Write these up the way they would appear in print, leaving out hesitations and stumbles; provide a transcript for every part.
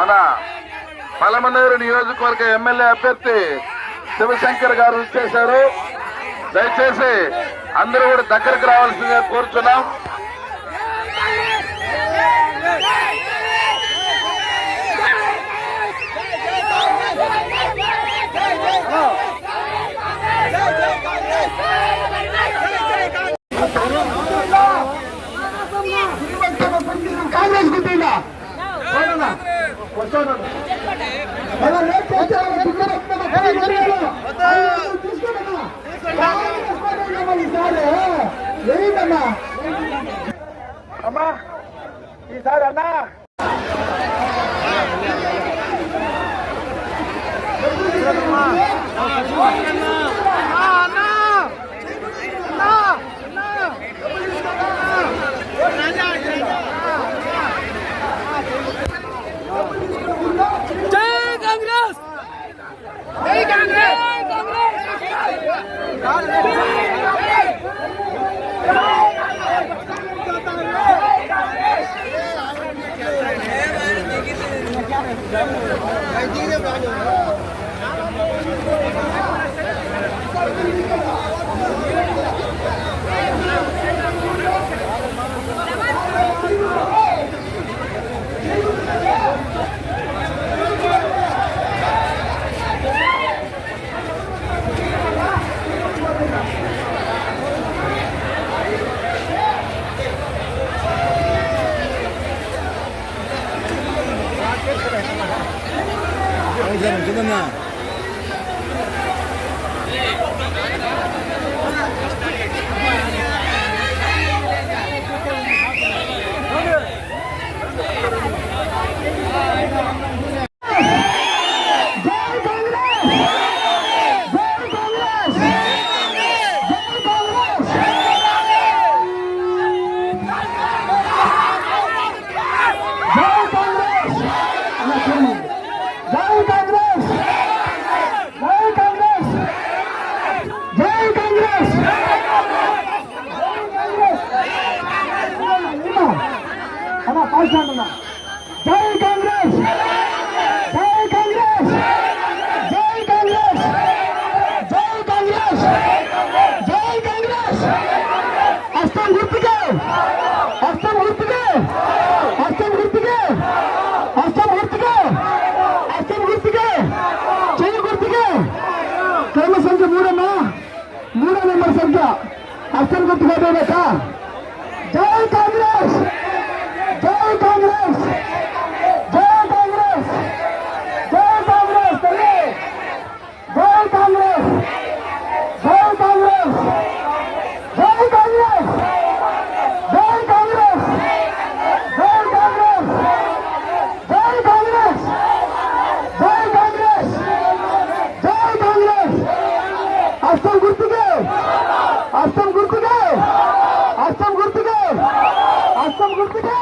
మన పలమనేరు నియోజకవర్గ ఎమ్మెల్యే అభ్యర్థి శివశంకర్ గారు చేశారు. దయచేసి అందరూ కూడా దగ్గరకు రావాల్సిందిగా కోరుచున్నాం. కాంగ్రెస్ గుర్తుందా అమ్మా ఈసారి అన్నా చూడన్నా జై కాంగ్రెస్ జై కాంగ్రెస్ జై కాంగ్రెస్ జై కాంగ్రెస్ జై కాంగ్రెస్ హస్తం గుర్తుకే హస్తం గుర్తుకే హస్తం గుర్తుకే హస్తం గుర్తుకే హస్తం గుర్తుకే చెయ్యి గుర్తుకే క్రమ సంఖ్య మూడో నెంబర్ సంఖ్య హస్తం గుర్తుకోలేక జై కాంగ్రెస్ జై కాంగ్రెస్ జై కాంగ్రెస్ జై కాంగ్రెస్ తల్లి జై కాంగ్రెస్ జై కాంగ్రెస్ జై కాంగ్రెస్ జై కాంగ్రెస్ జై కాంగ్రెస్ జై కాంగ్రెస్ జై కాంగ్రెస్ జై కాంగ్రెస్ హస్తం గుర్తుకే హస్తం గుర్తుకే హస్తం గుర్తుకే హస్తం గుర్తుకే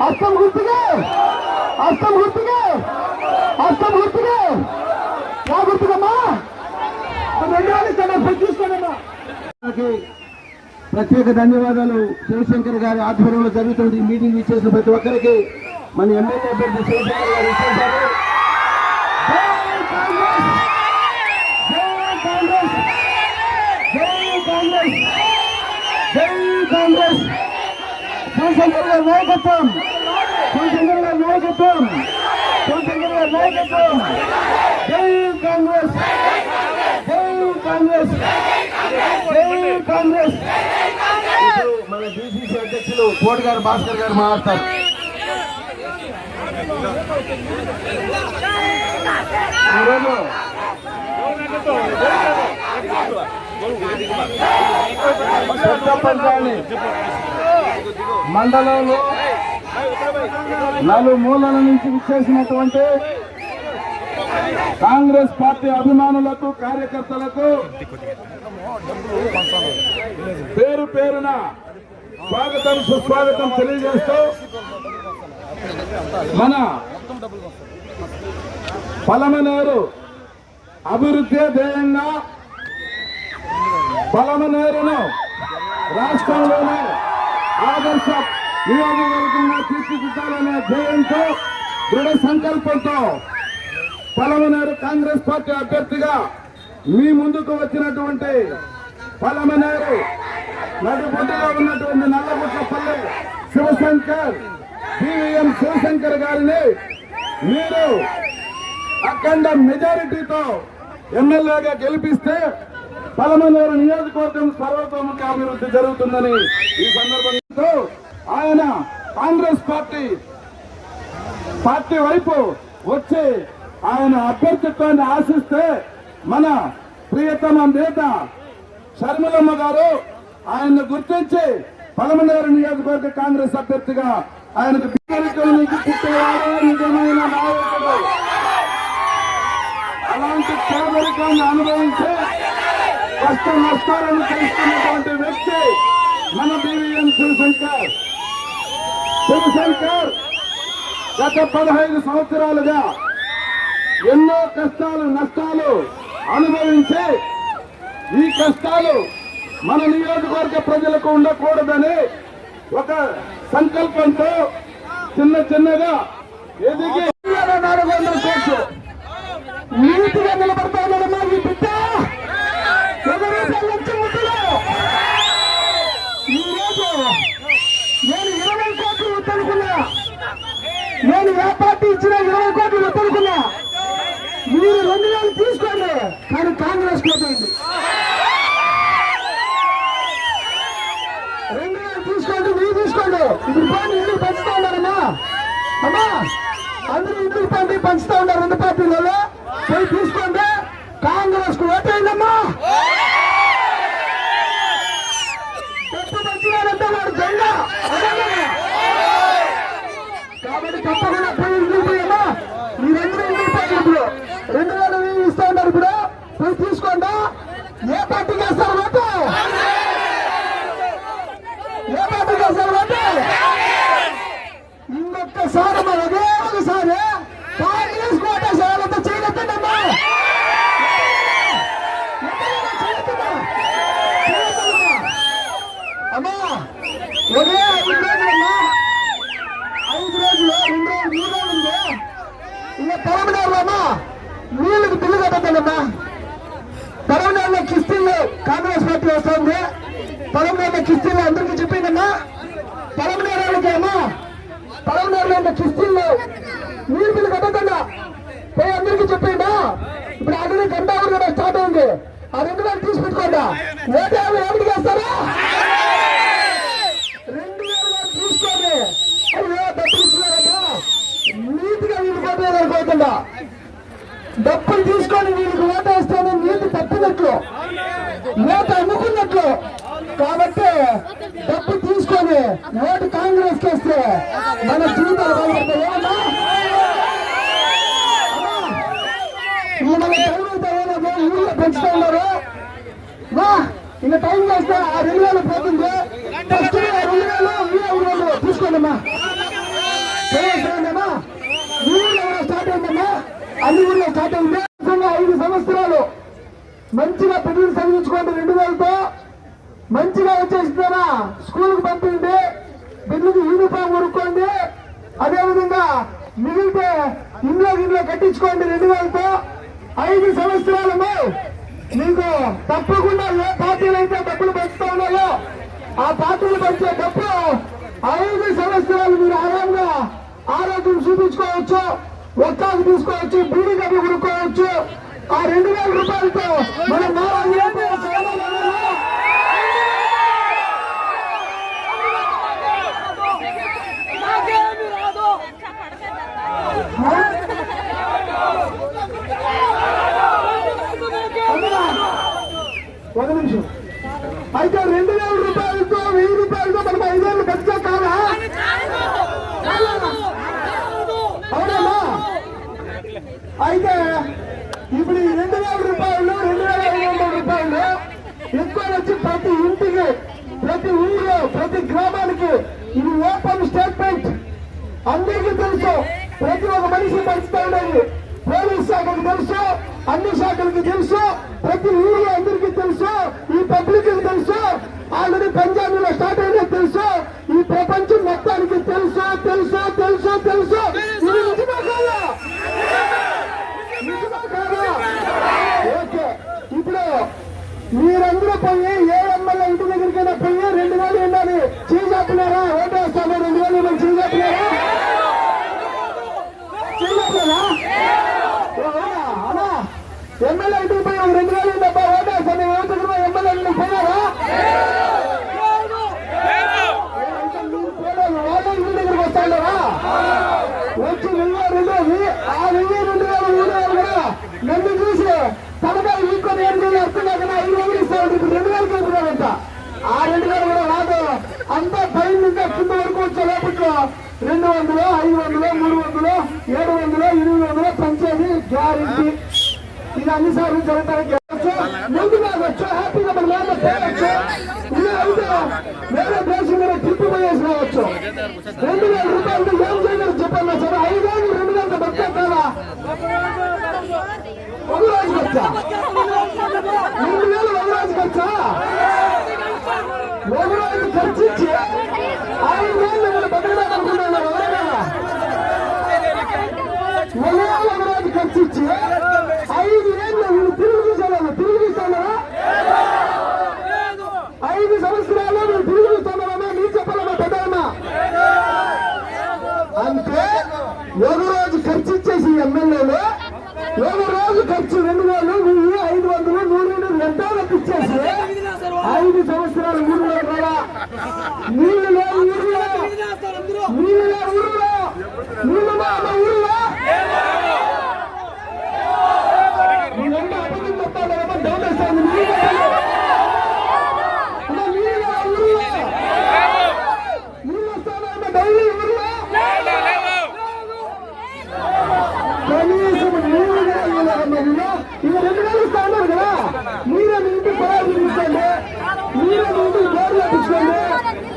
హస్తం గుర్తుకే హస్తం గుర్తుకే హస్తం గుర్తుకే నా గుర్తుకమ్మా చూసుకోనమ్మా. ప్రత్యేక ధన్యవాదాలు. శివశంకర్ గారి ఆధ్వర్యంలో జరుగుతుంది ఈ మీటింగ్ ఇచ్చేసిన ప్రతి ఒక్కరికి మన ఎమ్మెల్యే అభ్యర్థి శివశంకర్ గారు ఇచ్చేశారు. జై కాంగ్రెస్ శివశంకర్ గారి నాయకత్వం శివశంకర్ గారి నాయకత్వం శివశంకర్ గారి నాయకత్వం జై కాంగ్రెస్ జై కాంగ్రెస్ జై కాంగ్రెస్. మన బీసీసీ అధ్యక్షులు కోటి గారు భాస్కర్ గారు మాట్లాడతారు. ఈరోజు మండలంలో నలుమూలల నుంచి విచ్చేసినటువంటి కాంగ్రెస్ పార్టీ అభిమానులకు కార్యకర్తలకు పేరు పేరున స్వాగతం సుస్వాగతం తెలియజేస్తూ మన పలమనేరు అభివృద్ధి ధ్యేయంగా పలమనేరును రాష్ట్రంలోనే ఆదర్శ నియోజకవర్గంగా తీర్చిదిద్దాలనే ధ్యేయంతో దృఢ సంకల్పంతో పలమనేరు కాంగ్రెస్ పార్టీ అభ్యర్థిగా మీ ముందుకు వచ్చినటువంటి పలమనేరు నడిబొడ్డులో ఉన్నటువంటి నల్లగుట్లపల్లి శివశంకర్ బివిఎం శివశంకర్ గారిని మీరు అఖండ మెజారిటీతో ఎమ్మెల్యేగా గెలిపిస్తే పలమనేరు నియోజకవర్గం సర్వతోముఖ అభివృద్ధి జరుగుతుందని ఈ సందర్భంలో ఆయన కాంగ్రెస్ పార్టీ వైపు వచ్చి ఆయన అభ్యర్థిత్వాన్ని ఆశిస్తే మన ప్రియతమ నేత షర్మిలమ్మ గారు ఆయన్ని గుర్తించి పలమనేరు నియోజకవర్గ కాంగ్రెస్ అభ్యర్థిగా ఆయనకు పేదరికం నుంచి పుట్టేవాడే నిజమైన నాయకుడు. అలాంటి పేదరికాన్ని అనుభవించి కష్ట నష్టాలను తెలుసుకున్నటువంటి వ్యక్తి మన బివిఎం శివశంకర్ గత 15 సంవత్సరాలుగా ఎన్నో కష్టాలు నష్టాలు అనుభవించి ఈ కష్టాలు మన నియోజకవర్గ ప్రజలకు ఉండకూడదని ఒక సంకల్పంతో చిన్నగా ఎదిగి 400 కోట్లు నీతిగా నిలబడతా ఉన్నాడమ్మా ఈ బిడ్డ. ఈరోజు నేను 20 కోట్లు వద్దనుకున్నా, నేను ఏ పార్టీ ఇచ్చినా 20 కోట్లు వద్దనుకున్నా. మీరు 2000 తీసుకోండి, కానీ కాంగ్రెస్ కోటండి. 2000 తీసుకోండి, మీరు తీసుకోండి. ఇప్పుడు పోయి ఇల్లు పంచుతా ఉన్నారమ్మా. అమ్మా అందరూ ఇంటికి పండి పంచుతా ఉన్నారు 2 పార్టీలలో. పోయి తీసుకోండి, కాంగ్రెస్ కు ఓటేయండమ్మా. తప్పు పంచినారంటే వాడు దొంగ. కాబట్టి తప్పకుండా పోయి ఇంటికి పోయమ్మా. మీరందరూ ఇంటికి పోయి ఇప్పుడు 2000 ఇస్తా ఉన్నారు. ఇప్పుడు పోయి తీసుకోండి. ఏ పార్టీకి వేస్తారు ఓటు? ఏ పార్టీకి వేస్తారు ఓటు? ఇంకొకసారి ఒకే ఒకసారి కాంగ్రెస్ కోటేసేయాలంతా చేయగలుగుతాడమ్మా. అమ్మా ఒకే 5 రోజులమ్మా. 5 రోజులు 2 రోజులు 3 రోజులు ఉంది. ఇంకా పలమనేరులోమ్మా నీళ్ళకి బిల్లు కట్టద్దమ్మా. పలమనేరులో కిస్తీల్లో కాంగ్రెస్ పార్టీ వస్తుంది. పలమనేరులో కిస్తీల్లో అందరికీ చెప్పిందమ్మా. పలమనేరులకి అమ్మా పలమనేరులో కిస్తీల్లో నీళ్ళు బిల్లు కట్టద్దన్నా పోయి అందరికీ చెప్పిండా. ఇప్పుడు ఆల్రెడీ గంటావర్ కూడా స్టార్ట్ అయింది. ఆ 2000 తీసి పెట్టుకోండా. ఓటేమో ఎవరికి వేస్తారా? 2000 తీసుకోండి. అయ్యో డబ్బులు ఇస్తున్నారమ్మా. నీతిగా వీళ్ళు ఓటేయాలనుకోకుండా డబ్బులు తీసుకొని వీళ్ళకి ఓటేస్తేనే నీతి తప్పినట్లు, ఓటు అమ్ముకున్నట్లు. కాబట్టి డబ్బు తీసుకొని ఓటు కాంగ్రెస్ కేస్తే మన జీవితాలు బాగుపడతాయి. ఏమన్నా మన టైం అయితే ఊళ్ళో పెంచుతా ఉన్నారు. ఇంకా టైం చేస్తే ఆ 2000 పోతుంది. ఫస్ట్ 2000 తీసుకోండమ్మా. అమ్మా ఊళ్ళో స్టార్ట్ అయిందమ్మా. అన్ని ఊళ్ళో స్టార్ట్ అయింది. 5 సంవత్సరాలు మంచిగా పెళ్లి చదివించుకోండి. 2000తో మంచిగా వచ్చేసినా స్కూల్కి పంపిండి. బిల్లుకి యూనిఫామ్ కొనుక్కోండి. అదేవిధంగా మిగిలితే ఇంట్లో కట్టించుకోండి 2000తో. 5 సంవత్సరాలమ్మా మీకు తప్పకుండా ఏ పార్టీలు అయితే డబ్బులు పంచుతా ఉన్నాయో ఆ పార్టీలు పంచే డబ్బు 5 సంవత్సరాలు మీరు ఆరాంగా ఆరోగ్యం చూపించుకోవచ్చు, ఒక్కాకు తీసుకోవచ్చు, బీడీ డబ్బులు కొనుక్కోవచ్చు. ఆ 2000 రూపాయలతో మనం ఒక నిమిషం అయితే 2000 రూపాయలతో 1000 రూపాయలతో మనం 5 ఏళ్ళు బతికా కాదా? అవునమ్మా. అయితే ఇప్పుడు ఈ 2000 రూపాయలు 2500 రూపాయలు ఎక్కువ వచ్చి ప్రతి ఇంటికి, ప్రతి ఊళ్ళో, ప్రతి గ్రామానికి ఇది ఓపెన్ స్టేట్మెంట్. అందరికీ తెలుసు, ప్రతి ఒక్క మనిషి పంచుతా ఉండేది. పోలీస్ శాఖకు తెలుసు, అన్ని శాఖలకు తెలుసు, ప్రతి ఊళ్ళో అందరికీ తెలుసు, ఈ పబ్లిక్ తెలుసు, ఆల్రెడీ పంజాబీలో స్టార్ట్ అయినా తెలుసు, ఈ ప్రపంచం మొత్తానికి తెలుసు తెలుసు తెలుసు తెలుసు. ఇది నిజమే ఇంకా కింద వరకు వచ్చే లోపట్లో 200, 500, 300, 700, 800 పంచేది గ్యారెంటీ. ఇది అన్ని సార్లు జరగడానికి ముందుగా వచ్చు, హ్యాపీగా మన నాన్న పోవచ్చు. ఇలా అయితే వేరే దేశం మీద ట్రిప్ పోయేసి రావచ్చు. 2000 రూపాయలతో ఏం చేయలేదు చెప్పన్నా సరే. 5,000 2,000 బతకాలా ఒక రోజు ఖర్చా, 2,000 ఒక రోజు ఖర్చా. ఒక రోజు ఖర్చు ఇచ్చి 5,000 నేను బతకడాలనుకున్నాను. ఎవరైనా ఒక రోజు ఖర్చు ఇచ్చి 5,000 నేను తిరిగి చూసాను. తిరిగి చూస్తానా? 5 సంవత్సరాలు నేను తిరిగి చూస్తానమ్మా. మీరు చెప్పాలమ్మా పెద్దమ్మా. అంటే ఒక రోజు ఖర్చు ఇచ్చేసి ఎమ్మెల్యేలు ఒక రోజు ఖర్చు 2,000, 1,000, 500, 100 ఎంతో ఇచ్చేసి 5 సంవత్సరాలు ఊళ్ళో కూడా నీళ్ళు లేవు. ఊళ్ళో నీళ్ళు లేవు. ఊళ్ళో నీళ్ళు ఊళ్ళో నీళ్ళంతా అబద్ధం చెప్తాను. డౌన్ వేస్తాను. నీళ్ళు వస్తాను డైలీ ఊళ్ళో కనీసం నీళ్ళు ఇక 2,000 ఇస్తా ఉన్నారు కదా. మీరే మీ ఇంటికి పొలాలు తీసుకోండి, మీరే మీ ఇంటికి బోర్లు తెప్పించుకోండి.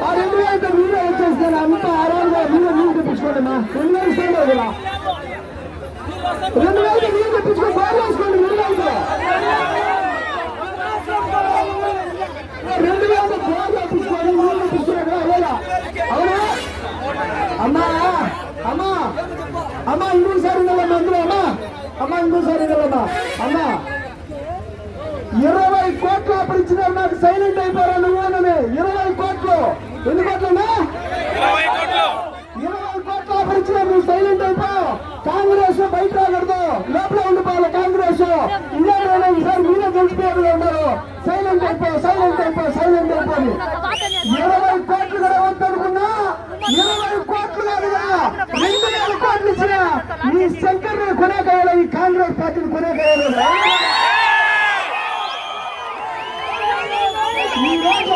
ఆ 2,000తో మీరే వచ్చేస్తాను. అంతా ఆరాంగా మీరే నీళ్ళు తెప్పించుకోండి. మా 2,000 ఇస్తాను కదా. 2,000తో నీళ్ళు తెప్పించుకొని బోర్లు వేసుకోండి. 2,000తో 2,000తో బోర్లు తెప్పించుకొని నీళ్ళు తెప్పించుకున్నా కదా. లేదా అవునా అమ్మా? అమ్మా అమ్మా ఇంకోసారి వెళ్ళమ్మా. అందులో అమ్మా అమ్మా ఇంకోసారి వెళ్ళమ్మా. అమ్మా 20 కోట్లు అప్పుడు ఇచ్చినారు నాకు. సైలెంట్ అయిపోరా నువ్వేనని. 20 కోట్లు. ఎన్ని కోట్లన్నా? 20 కోట్లు అప్పుడు ఇచ్చినారు. నువ్వు సైలెంట్ అయిపోయావు. కాంగ్రెస్ బయట రాకూడదు, లోపల ఉండిపోవాలి కాంగ్రెస్. ఇదే ఈసారి మీరే గెలిచిపోయారు ఉన్నారు. సైలెంట్ అయిపోయి 20 కోట్లు కూడా వద్దనుకున్నా. 20 కోట్లు కాదుగా 2,000 కోట్లు ఇచ్చిన ఈ శంకర్ కొనేకాయాల ఈ కాంగ్రెస్ పార్టీని కొనేకాయాలి. ఈ రోజు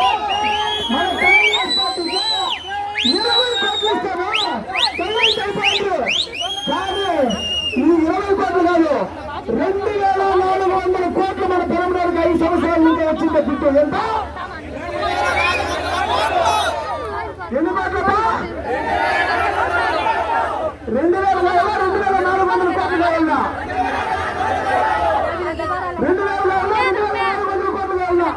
మన కాంగ్రెస్ పార్టీకి 20 కోట్లు ఇస్తామా? సైలెంట్ అయిపోయారు. కానీ ఈ 20 కోట్లు కాదు, 2,400 కోట్లు మన పెరమడానికి 5 సంవత్సరాల నుంచి వచ్చింది. బిట్టు ఎంత? ఎన్ని కోట్లమ్మా? 2,000 కావాలా? 2,400 కోట్లు కావాలా? 2,400 కోట్లు కావాలా?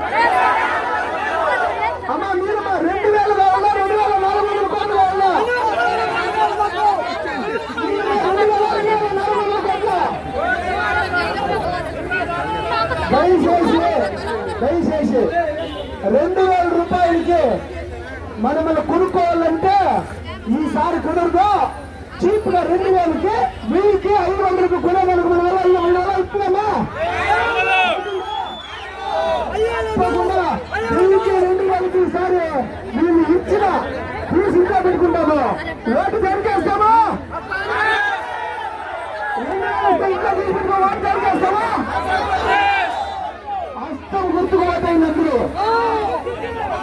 అమ్మా మీరమ్మా 2,000 కావాలా? 2,400 కోట్లు కావాలా? 2,400 కోట్లు. దయచేసి 2,000 రూపాయలకి మనల్ని కొనుక్కోవాలంటే ఈసారి కుదరదు. చీప్ గా 2,000కి 1,000కి 500కి కొనేదానికి మన వల్ల ఇస్తున్నామా? 1,000కి 2,000కి ఈసారి వీళ్ళు ఇచ్చిన ఫీజు ఇంకా పెట్టుకుంటాము. ఓటు